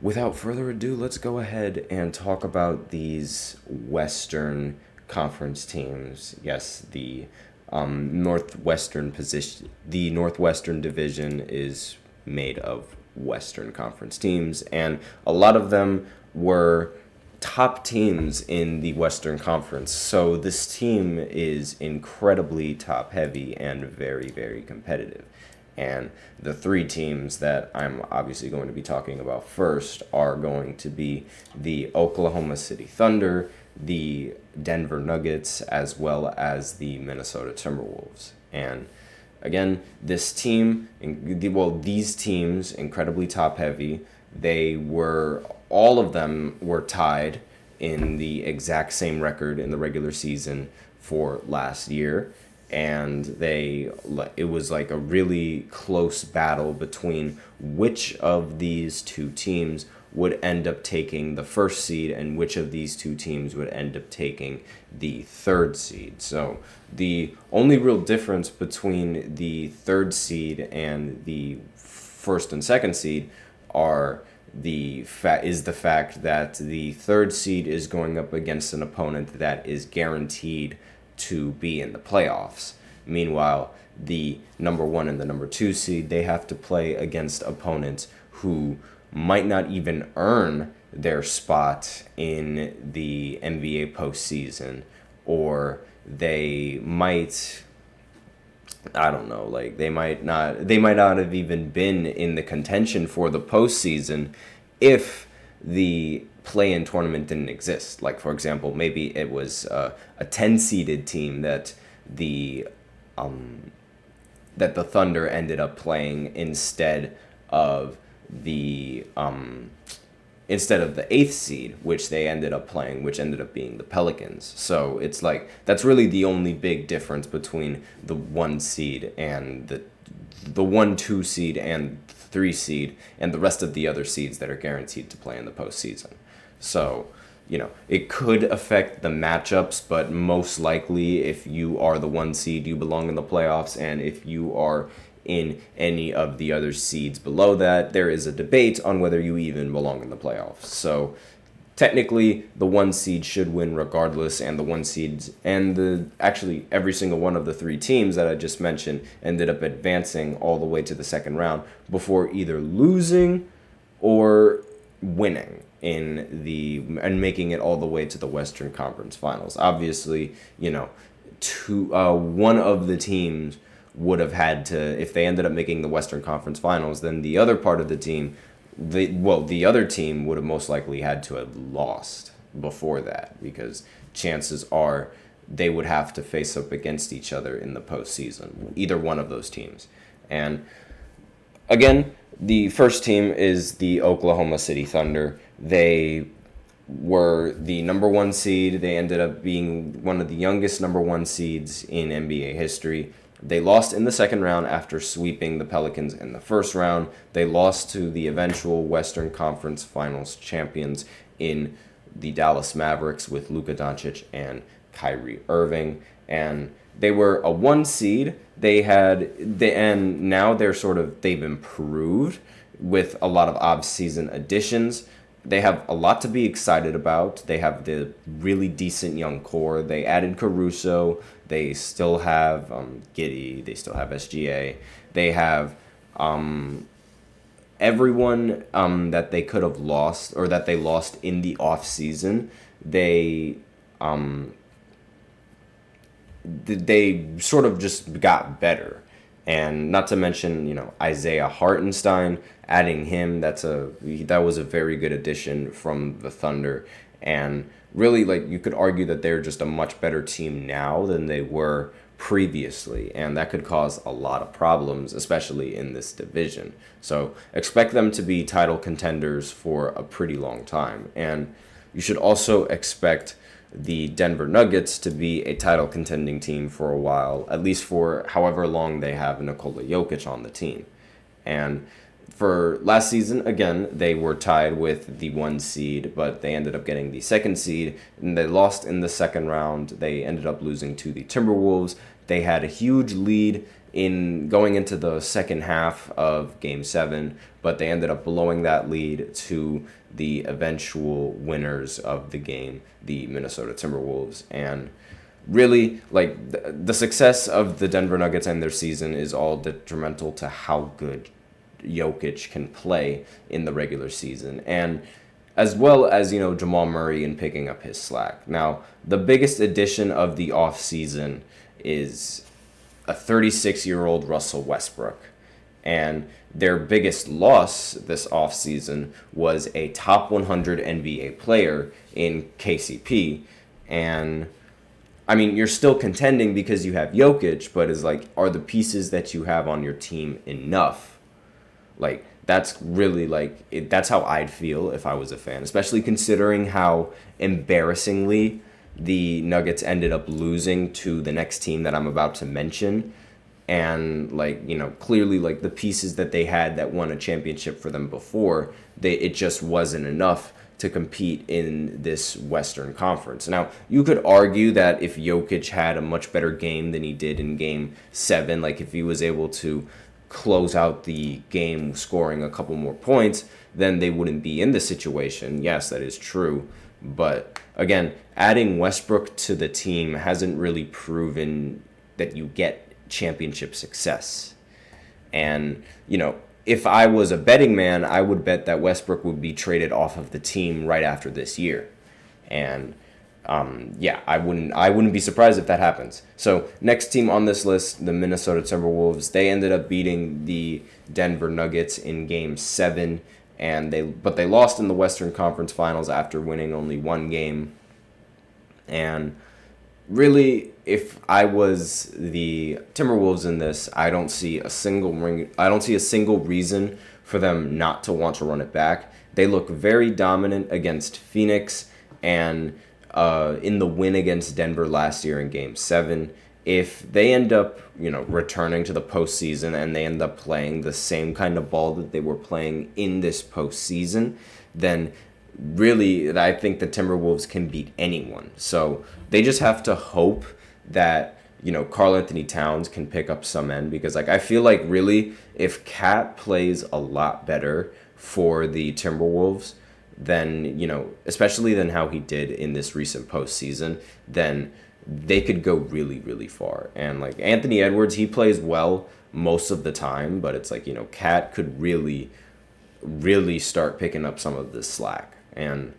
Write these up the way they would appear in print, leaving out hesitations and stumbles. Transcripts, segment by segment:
without further ado, let's go ahead and talk about these Western Conference teams. Yes, the Northwestern position, the Northwestern division is made of Western Conference teams, and a lot of them were top teams in the Western Conference. So this team is incredibly top heavy and very, very competitive. And the three teams that I'm obviously going to be talking about first are going to be the Oklahoma City Thunder, the Denver Nuggets, as well as the Minnesota Timberwolves. And again, these teams, incredibly top heavy. All of them were tied in the exact same record in the regular season for last year. And it was like a really close battle between which of these two teams would end up taking the first seed and which of these two teams would end up taking the third seed. So the only real difference between the third seed and the first and second seed are the fact that the third seed is going up against an opponent that is guaranteed to be in the playoffs. Meanwhile, the number one and the number two seed, they have to play against opponents who might not even earn their spot in the NBA postseason, or they might, I don't know, like they might not have even been in the contention for the postseason if the play-in tournament didn't exist. Like, for example, maybe it was a 10-seeded team that the Thunder ended up playing of the instead of the eighth seed, which they ended up playing, which ended up being the Pelicans. So it's like that's really the only big difference between the one seed and the 1, 2 seed and 3 seed and the rest of the other seeds that are guaranteed to play in the postseason. So, it could affect the matchups, but most likely if you are the 1 seed, you belong in the playoffs, and if you are in any of the other seeds below that, there is a debate on whether you even belong in the playoffs. So technically the 1 seed should win regardless, and the 1 seeds and actually every single one of the 3 teams that I just mentioned ended up advancing all the way to the second round before either losing or winning and making it all the way to the Western Conference Finals. Obviously, one of the teams would have had to, if they ended up making the Western Conference Finals, then the other part of the team, the other team would have most likely had to have lost before that, because chances are they would have to face up against each other in the postseason, either one of those teams. And again, the first team is the Oklahoma City Thunder. They were the number 1 seed. They ended up being one of the youngest number 1 seeds in NBA history. They lost in the second round after sweeping the Pelicans in the first round. They lost to the eventual Western Conference Finals champions in the Dallas Mavericks with Luka Doncic and Kyrie Irving. And they were a 1 seed. And now they've improved with a lot of off-season additions. They have a lot to be excited about. They have the really decent young core. They added Caruso. They still have Giddey. They still have SGA. They have everyone that they could have lost, or that they lost in the off season. They sort of just got better. And not to mention, Isaiah Hartenstein, adding him, that was a very good addition from the Thunder. And really, you could argue that they're just a much better team now than they were previously, and that could cause a lot of problems, especially in this division. So expect them to be title contenders for a pretty long time. And you should also expect the Denver Nuggets to be a title contending team for a while, at least for however long they have Nikola Jokic on the team. And for last season, again, they were tied with the 1 seed, but they ended up getting the 2nd seed, and they lost in the second round. They ended up losing to the Timberwolves. They had a huge lead in going into the second half of Game 7, but they ended up blowing that lead to the eventual winners of the game, the Minnesota Timberwolves. And really, like, the success of the Denver Nuggets and their season is all detrimental to how good Jokic can play in the regular season. And as well as, Jamal Murray and picking up his slack. Now, the biggest addition of the offseason is a 36-year-old Russell Westbrook. And their biggest loss this offseason was a top 100 NBA player in KCP. And I mean, you're still contending because you have Jokic, but is like, are the pieces that you have on your team enough? Like, that's really that's how I'd feel if I was a fan, especially considering how embarrassingly the Nuggets ended up losing to the next team that I'm about to mention. And clearly, the pieces that they had that won a championship for them before, it just wasn't enough to compete in this Western Conference. Now, you could argue that if Jokic had a much better game than he did in Game 7, like if he was able to close out the game scoring a couple more points, then they wouldn't be in this situation. Yes, that is true. But again, adding Westbrook to the team hasn't really proven that you get championship success. And, if I was a betting man, I would bet that Westbrook would be traded off of the team right after this year. And I wouldn't be surprised if that happens. So next team on this list, the Minnesota Timberwolves, they ended up beating the Denver Nuggets in Game 7, but they lost in the Western Conference Finals after winning only one game. And really, if I was the Timberwolves in this, I don't see a single reason for them not to want to run it back. They look very dominant against Phoenix and in the win against Denver last year in Game 7. If they end up, returning to the postseason and they end up playing the same kind of ball that they were playing in this postseason, then really I think the Timberwolves can beat anyone. So they just have to hope that, Karl Anthony Towns can pick up some end, because I feel like really if Cat plays a lot better for the Timberwolves, then, especially than how he did in this recent postseason, then they could go really, really far. And Anthony Edwards, he plays well most of the time, but it's Cat could really, really start picking up some of this slack. And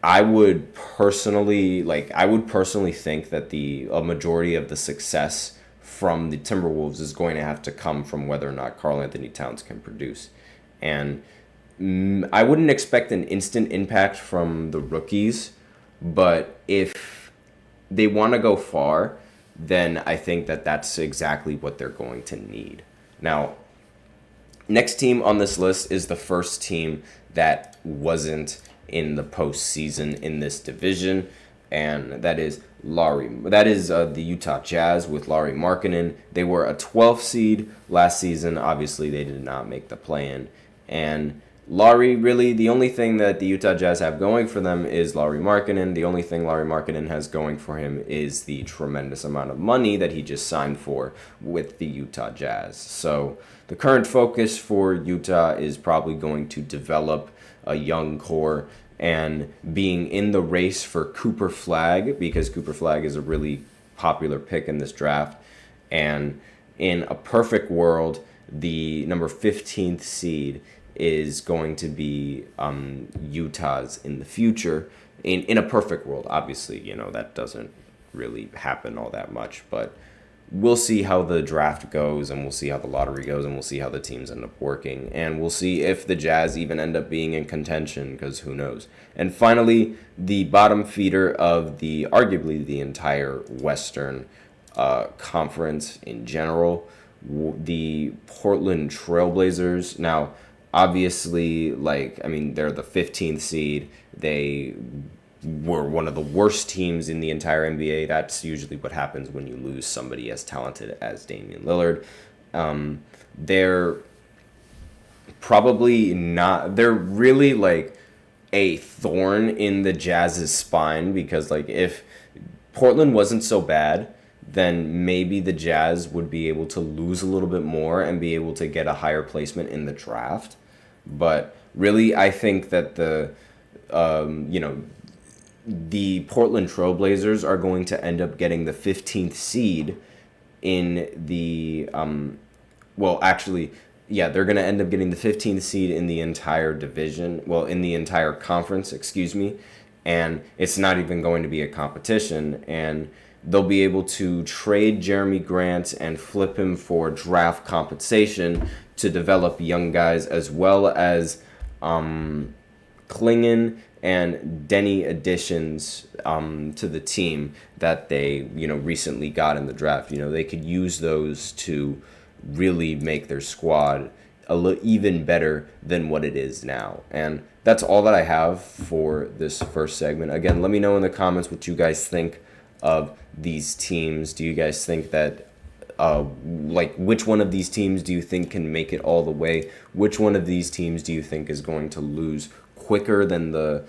I would personally think that a majority of the success from the Timberwolves is going to have to come from whether or not Karl Anthony Towns can produce. And I wouldn't expect an instant impact from the rookies, but if they want to go far, then I think that that's exactly what they're going to need. Now, next team on this list is the first team that wasn't in the postseason in this division, and that is the Utah Jazz with Lauri Markkanen. They were a 12th seed last season. Obviously, they did not make the play-in. And Lauri, really, the only thing that the Utah Jazz have going for them is Lauri Markkanen. The only thing Lauri Markkanen has going for him is the tremendous amount of money that he just signed for with the Utah Jazz. So the current focus for Utah is probably going to develop a young core and being in the race for Cooper Flagg, because Cooper Flagg is a really popular pick in this draft. And in a perfect world, the number 15th seed is going to be Utah's in the future. In a perfect world, obviously, that doesn't really happen all that much, but we'll see how the draft goes, and we'll see how the lottery goes, and we'll see how the teams end up working, and we'll see if the Jazz even end up being in contention, because who knows. And finally, the bottom feeder of arguably the entire Western Conference in general, the Portland Trailblazers. Now, obviously, they're the 15th seed. They were one of the worst teams in the entire NBA. That's usually what happens when you lose somebody as talented as Damian Lillard. They're probably not. They're really a thorn in the Jazz's spine, because if Portland wasn't so bad, then maybe the Jazz would be able to lose a little bit more and be able to get a higher placement in the draft. But really, I think that the Portland Trailblazers are going to end up getting the 15th seed in the they're going to end up getting the 15th seed in the entire division, in the entire conference, excuse me, and it's not even going to be a competition, and they'll be able to trade Jeremy Grant and flip him for draft compensation to develop young guys, as well as Klingon and Denny additions to the team that they recently got in the draft. They could use those to really make their squad even better than what it is now. And that's all that I have for this first segment. Again, let me know in the comments what you guys think of these teams. Do you guys think that which one of these teams do you think can make it all the way? Which one of these teams do you think is going to lose quicker than the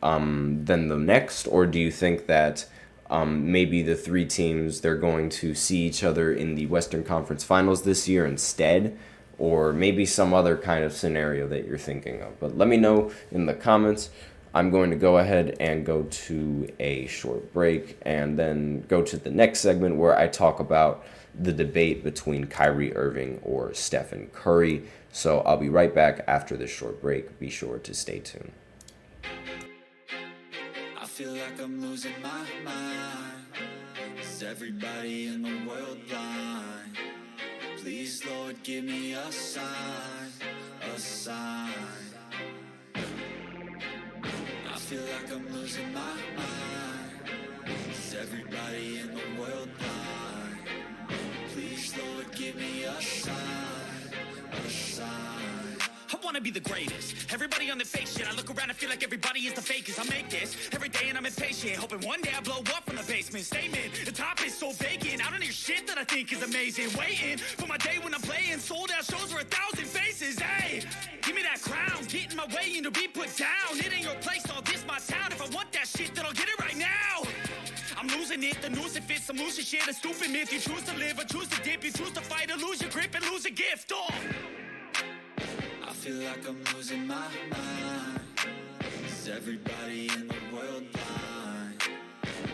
next? Or do you think that maybe the three teams, they're going to see each other in the Western Conference Finals this year instead? Or maybe some other kind of scenario that you're thinking of. But let me know in the comments. I'm going to go ahead and go to a short break and then go to the next segment where I talk about the debate between Kyrie Irving or Stephen Curry. So I'll be right back after this short break. Be sure to stay tuned. I feel like I'm losing my mind. Is everybody in the world blind? Please, Lord, give me a sign, a sign. I feel like I'm losing my mind. Is everybody in the world blind? Please, Lord, give me a sign, a sign. I wanna be the greatest. Everybody on the fake shit. I look around and feel like everybody is the fakest. I make this every day and I'm impatient, hoping one day I blow up from the basement. Statement, the top is so vacant. I don't hear shit that I think is amazing. Waiting for my day when I'm playing sold out shows for 1,000 faces. Hey, give me that crown, get in my way and to be put down. It ain't your place, all this my town. If I want that shit, then I'll get it right now. I'm losing it, the noose it fits, I'm losing shit. A stupid myth, you choose to live or choose to dip. You choose to fight or lose your grip and lose a gift. Oh, I feel like I'm losing my mind. Is everybody in the world blind?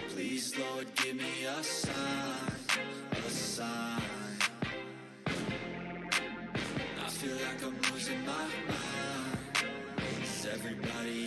Please, Lord, give me a sign, a sign. I feel like I'm losing my mind. Is everybody